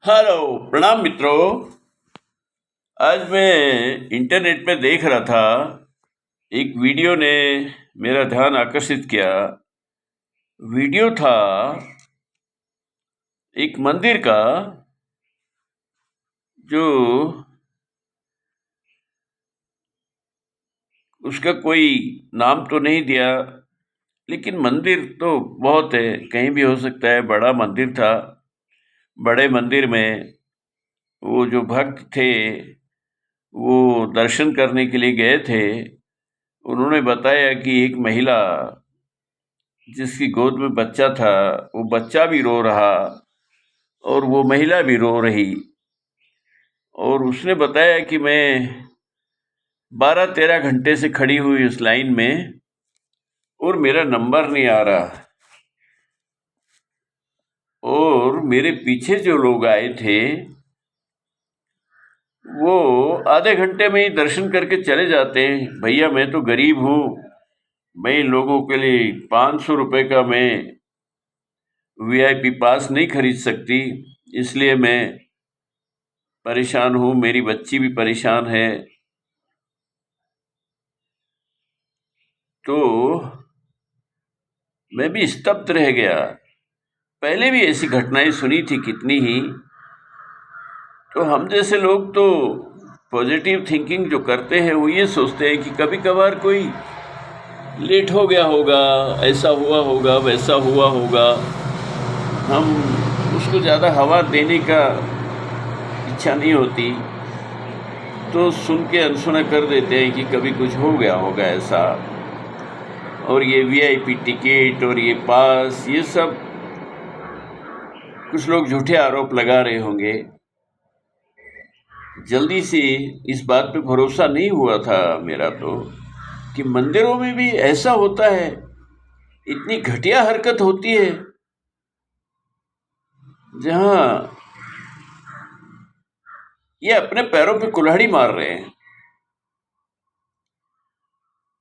Hello. प्रणाम मित्रों। आज मैं इंटरनेट पे देख रहा था, एक वीडियो ने मेरा ध्यान आकर्षित किया। वीडियो था एक मंदिर का, जो उसका कोई नाम तो नहीं दिया, लेकिन मंदिर तो बहुत है, कहीं भी हो सकता है। बड़ा मंदिर था। बड़े मंदिर में वो जो भक्त थे वो दर्शन करने के लिए गए थे। उन्होंने बताया कि एक महिला जिसकी गोद में बच्चा था, वो बच्चा भी रो रहा और वो महिला भी रो रही। और उसने बताया कि मैं 12-13 घंटे से खड़ी हुई उस लाइन में और मेरा नंबर नहीं आ रहा। और मेरे पीछे जो लोग आए थे वो आधे घंटे में ही दर्शन करके चले जाते हैं। भैया, मैं तो गरीब हूँ, मैं इन लोगों के लिए 500 रुपये का मैं वीआईपी पास नहीं खरीद सकती, इसलिए मैं परेशान हूँ, मेरी बच्ची भी परेशान है। तो मैं भी स्तब्ध रह गया। पहले भी ऐसी घटनाएं सुनी थी कितनी ही। तो हम जैसे लोग तो पॉजिटिव थिंकिंग जो करते हैं वो ये सोचते हैं कि कभी कभार कोई लेट हो गया होगा, ऐसा हुआ होगा, वैसा हुआ होगा। हम उसको ज़्यादा हवा देने का इच्छा नहीं होती, तो सुन के अनसुना कर देते हैं कि कभी कुछ हो गया होगा ऐसा। और ये वीआईपी टिकट और ये पास, ये सब कुछ लोग झूठे आरोप लगा रहे होंगे। जल्दी से इस बात पे भरोसा नहीं हुआ था मेरा तो, कि मंदिरों में भी ऐसा होता है, इतनी घटिया हरकत होती है, जहां ये अपने पैरों पे कुल्हाड़ी मार रहे हैं।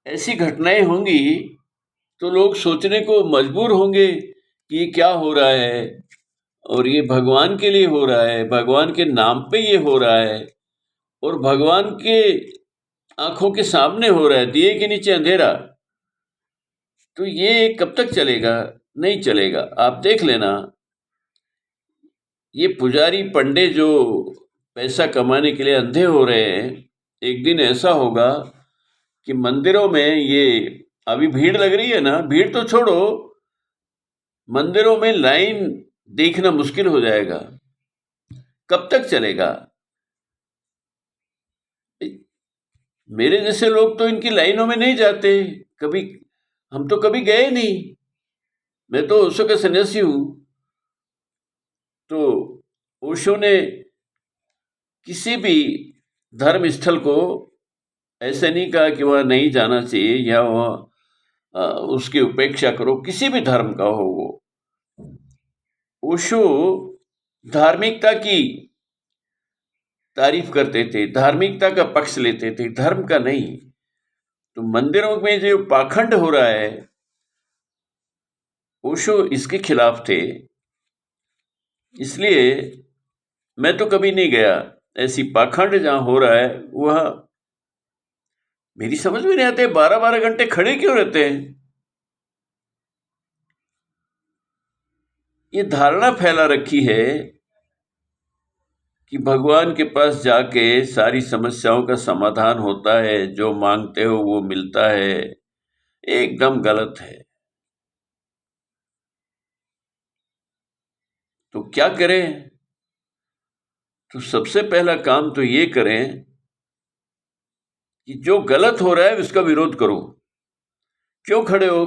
ऐसी घटनाएं होंगी तो लोग सोचने को मजबूर होंगे कि ये क्या हो रहा है, और ये भगवान के लिए हो रहा है, भगवान के नाम पे ये हो रहा है, और भगवान के आंखों के सामने हो रहा है, दिए के नीचे अंधेरा। तो ये कब तक चलेगा? नहीं चलेगा। आप देख लेना, ये पुजारी पंडे जो पैसा कमाने के लिए अंधे हो रहे हैं, एक दिन ऐसा होगा कि मंदिरों में ये अभी भीड़ लग रही है ना, भीड़ तो छोड़ो, मंदिरों में लाइन देखना मुश्किल हो जाएगा। कब तक चलेगा? मेरे जैसे लोग तो इनकी लाइनों में नहीं जाते कभी। हम तो कभी गए नहीं। मैं तो ओशो का सन्यासी हूँ। तो ओशो ने किसी भी धर्म स्थल को ऐसे नहीं कहा कि वह नहीं जाना चाहिए या वह उसकी उपेक्षा करो, किसी भी धर्म का हो वो। ओशो धार्मिकता की तारीफ करते थे, धार्मिकता का पक्ष लेते थे, धर्म का नहीं। तो मंदिरों में जो पाखंड हो रहा है, ओशो इसके खिलाफ थे। इसलिए मैं तो कभी नहीं गया। ऐसी पाखंड जहां हो रहा है वह मेरी समझ में नहीं आते। 12-12 घंटे खड़े क्यों रहते हैं? ये धारणा फैला रखी है कि भगवान के पास जाके सारी समस्याओं का समाधान होता है, जो मांगते हो वो मिलता है। एकदम गलत है। तो क्या करें? तो सबसे पहला काम तो ये करें कि जो गलत हो रहा है उसका विरोध करो। क्यों खड़े हो?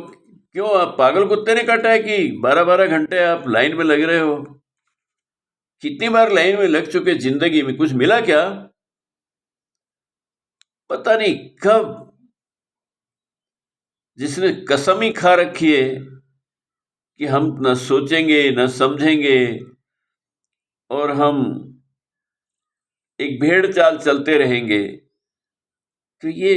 क्यों, आप पागल कुत्ते ने काटा है कि 12-12 घंटे आप लाइन में लग रहे हो? कितनी बार लाइन में लग चुके जिंदगी में, कुछ मिला क्या? पता नहीं कब जिसने कसम ही खा रखी है कि हम न सोचेंगे न समझेंगे, और हम एक भेड़ चाल चलते रहेंगे। तो ये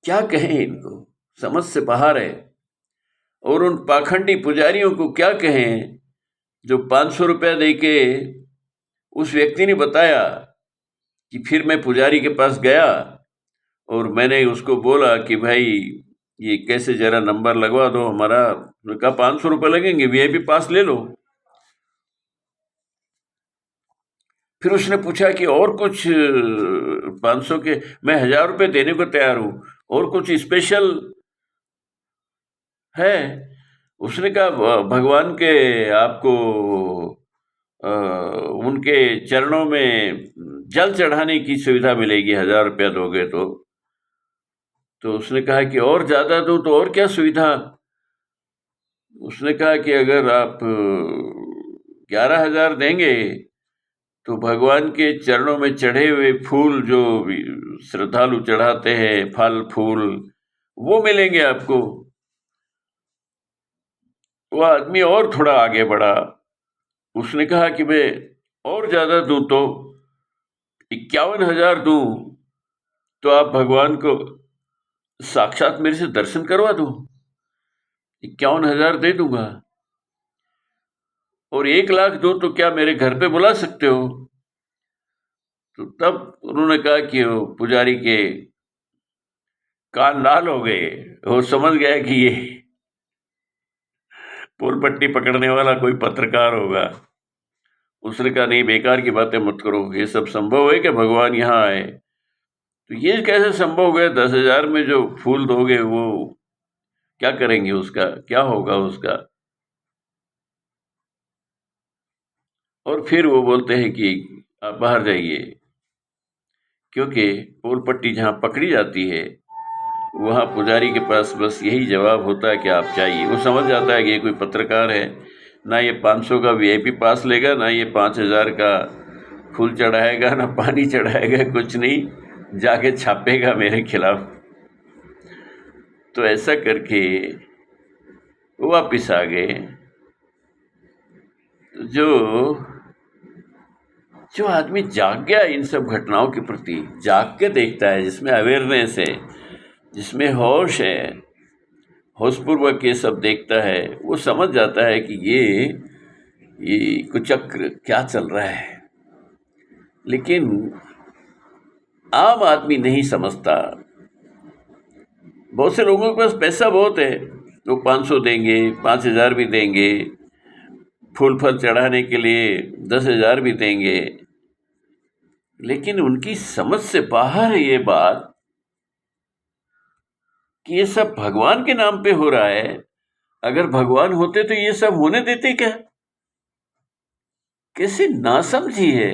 क्या कहें इनको, समझ से बाहर है। और उन पाखंडी पुजारियों को क्या कहें जो 500 रुपया दे के उस व्यक्ति ने बताया कि फिर मैं पुजारी के पास गया और मैंने उसको बोला कि भाई ये कैसे जरा नंबर लगवा दो हमारा। उसने कहा 500 रुपये लगेंगे, वीआईपी पास ले लो। फिर उसने पूछा कि और कुछ 500 के, मैं 1000 रुपये देने को तैयार हूं, और कुछ स्पेशल है? उसने कहा भगवान के आपको उनके चरणों में जल चढ़ाने की सुविधा मिलेगी 1000 रुपया दोगे तो उसने कहा कि और ज्यादा दूं तो और क्या सुविधा? उसने कहा कि अगर आप 11,000 देंगे तो भगवान के चरणों में चढ़े हुए फूल जो श्रद्धालु चढ़ाते हैं, फल फूल, वो मिलेंगे आपको। वो आदमी और थोड़ा आगे बढ़ा, उसने कहा कि मैं और ज्यादा दूं तो 51,000 दूं तो आप भगवान को साक्षात मेरे से दर्शन करवा दो। 51,000 दे दूंगा। और 1,00,000 दूं तो क्या मेरे घर पे बुला सकते हो? तो तब उन्होंने कहा कि वो पुजारी के कान लाल हो गए। वो समझ गया कि ये पोल पट्टी पकड़ने वाला कोई पत्रकार होगा। उसने कहा नहीं, बेकार की बातें मत करो, ये सब संभव है कि भगवान यहाँ आए? तो ये कैसे संभव हो गया? 10,000 में जो फूल दोगे वो क्या करेंगे, उसका क्या होगा उसका? और फिर वो बोलते हैं कि आप बाहर जाइए, क्योंकि पोल पट्टी जहाँ पकड़ी जाती है वहाँ पुजारी के पास बस यही जवाब होता है कि आप चाहिए। वो समझ जाता है कि ये कोई पत्रकार है, ना ये 500 का वीआईपी पास लेगा, ना ये 5,000 का फूल चढ़ाएगा, ना पानी चढ़ाएगा, कुछ नहीं, जाके छापेगा मेरे खिलाफ। तो ऐसा करके वो वापिस आ गए। जो जो आदमी जाग गया इन सब घटनाओं के प्रति, जाग के देखता है, जिसमें अवेयरनेस है, जिसमें होश है, होशपूर्वक ये सब देखता है, वो समझ जाता है कि ये कुचक्र क्या चल रहा है। लेकिन आम आदमी नहीं समझता। बहुत से लोगों के पास पैसा बहुत है, वो 500 देंगे, 5,000 भी देंगे, फूल फल चढ़ाने के लिए 10,000 भी देंगे, लेकिन उनकी समझ से बाहर है ये बात कि ये सब भगवान के नाम पे हो रहा है। अगर भगवान होते तो ये सब होने देते क्या? कैसी नासमझी है।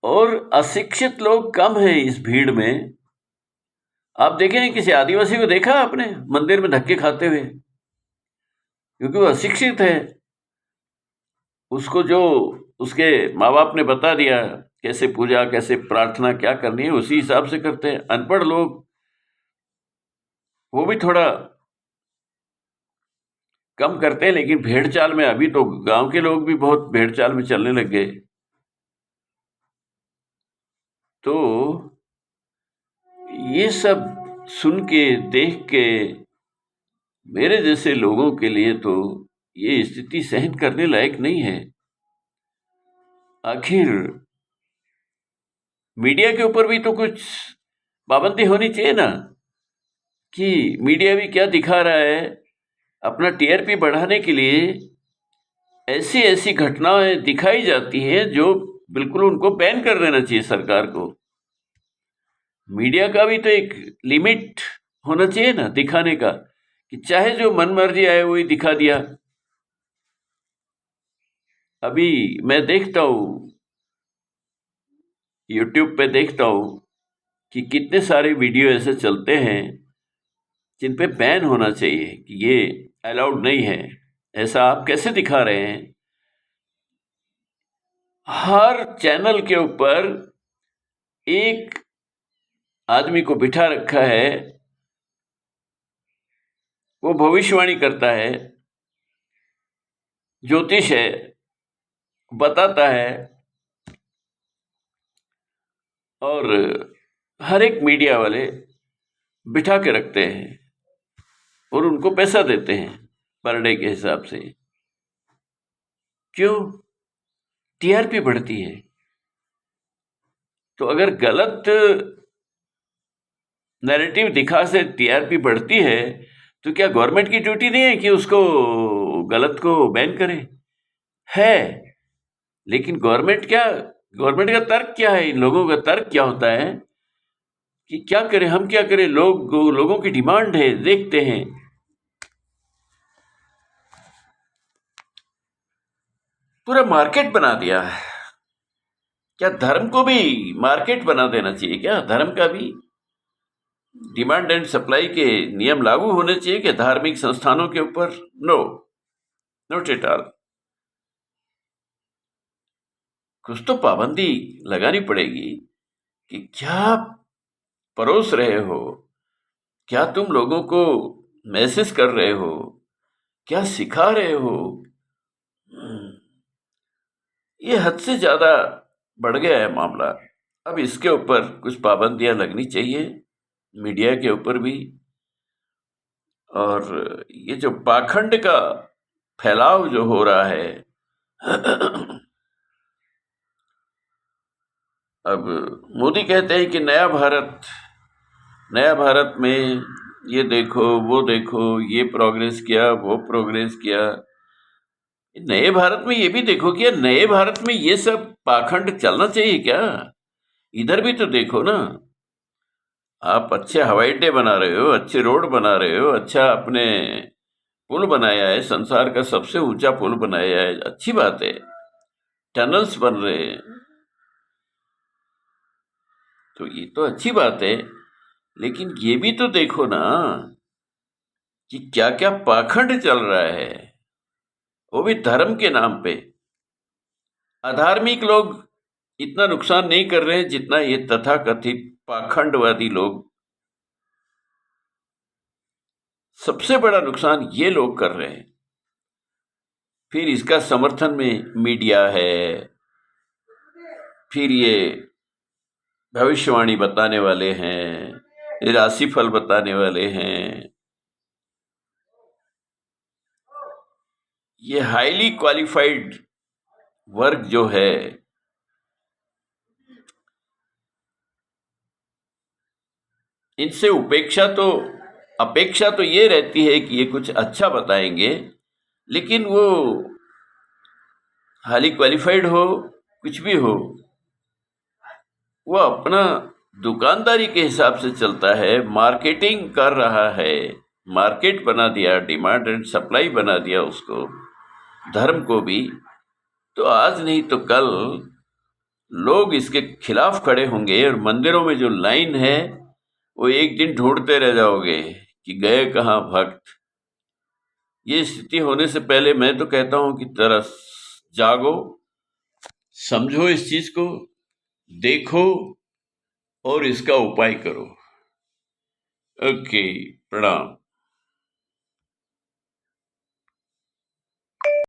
और अशिक्षित लोग कम हैं इस भीड़ में। आप देखें, किसी आदिवासी को देखा आपने मंदिर में धक्के खाते हुए? क्योंकि वो अशिक्षित है। उसको जो उसके माँ बाप ने बता दिया कैसे पूजा, कैसे प्रार्थना, क्या करनी है, उसी हिसाब से करते हैं। अनपढ़ लोग वो भी थोड़ा कम करते हैं, लेकिन भेड़ चाल में अभी तो गांव के लोग भी बहुत भेड़ चाल में चलने लग गए। तो ये सब सुन के, देख के, मेरे जैसे लोगों के लिए तो ये स्थिति सहन करने लायक नहीं है। आखिर मीडिया के ऊपर भी तो कुछ पाबंदी होनी चाहिए ना, कि मीडिया भी क्या दिखा रहा है, अपना टीआरपी बढ़ाने के लिए ऐसी ऐसी घटनाएं दिखाई जाती हैं जो बिल्कुल उनको बैन कर देना चाहिए सरकार को। मीडिया का भी तो एक लिमिट होना चाहिए ना दिखाने का, कि चाहे जो मन मर्जी आए वही दिखा दिया। अभी मैं देखता हूँ, यूट्यूब पे देखता हूँ कि कितने सारे वीडियो ऐसे चलते हैं जिन पे बैन होना चाहिए, कि ये अलाउड नहीं है, ऐसा आप कैसे दिखा रहे हैं। हर चैनल के ऊपर एक आदमी को बिठा रखा है, वो भविष्यवाणी करता है, ज्योतिष है, बताता है, और हर एक मीडिया वाले बिठा के रखते हैं और उनको पैसा देते हैं पर डे के हिसाब से। क्यों? टीआरपी बढ़ती है। तो अगर गलत नैरेटिव दिखा से टीआरपी बढ़ती है, तो क्या गवर्नमेंट की ड्यूटी नहीं है कि उसको गलत को बैन करे? है। लेकिन गवर्नमेंट का तर्क क्या है? इन लोगों का तर्क क्या होता है कि क्या करें, हम क्या करें, लोगों की डिमांड है, देखते हैं। पूरा मार्केट बना दिया है। क्या धर्म को भी मार्केट बना देना चाहिए? क्या धर्म का भी डिमांड एंड सप्लाई के नियम लागू होने चाहिए कि धार्मिक संस्थानों के ऊपर? No, not at all. कुछ तो पाबंदी लगानी पड़ेगी कि क्या परोस रहे हो, क्या तुम लोगों को मैसेज कर रहे हो, क्या सिखा रहे हो। ये हद से ज्यादा बढ़ गया है मामला। अब इसके ऊपर कुछ पाबंदियां लगनी चाहिए, मीडिया के ऊपर भी। और ये जो पाखंड का फैलाव जो हो रहा है, अब मोदी कहते हैं कि नया भारत में ये देखो, वो देखो, ये प्रोग्रेस किया, वो प्रोग्रेस किया। नए भारत में ये भी देखो कि यार, नए भारत में ये सब पाखंड चलना चाहिए क्या? इधर भी तो देखो ना। आप अच्छे हवाई अड्डे बना रहे हो, अच्छे रोड बना रहे हो, अच्छा अपने पुल बनाया है, संसार का सबसे ऊंचा पुल बनाया है, अच्छी बात है। टनल्स बन रहे हैं, तो ये तो अच्छी बात है। लेकिन ये भी तो देखो ना कि क्या क्या पाखंड चल रहा है, वो भी धर्म के नाम पे। अधार्मिक लोग इतना नुकसान नहीं कर रहे हैं जितना ये तथाकथित पाखंडवादी लोग, सबसे बड़ा नुकसान ये लोग कर रहे हैं। फिर इसका समर्थन में मीडिया है, फिर ये भविष्यवाणी बताने वाले हैं, ये राशिफल बताने वाले हैं, ये हाईली क्वालिफाइड वर्ग जो है, इनसे अपेक्षा तो ये रहती है कि ये कुछ अच्छा बताएंगे। लेकिन वो हाईली क्वालिफाइड हो, कुछ भी हो, वो अपना दुकानदारी के हिसाब से चलता है, मार्केटिंग कर रहा है, मार्केट बना दिया, डिमांड एंड सप्लाई बना दिया उसको, धर्म को भी। तो आज नहीं तो कल लोग इसके खिलाफ खड़े होंगे, और मंदिरों में जो लाइन है वो एक दिन ढूंढते रह जाओगे कि गए कहाँ भक्त। ये स्थिति होने से पहले मैं तो कहता हूं कि तरस जागो, समझो इस चीज को, देखो और इसका उपाय करो। ओके, प्रणाम।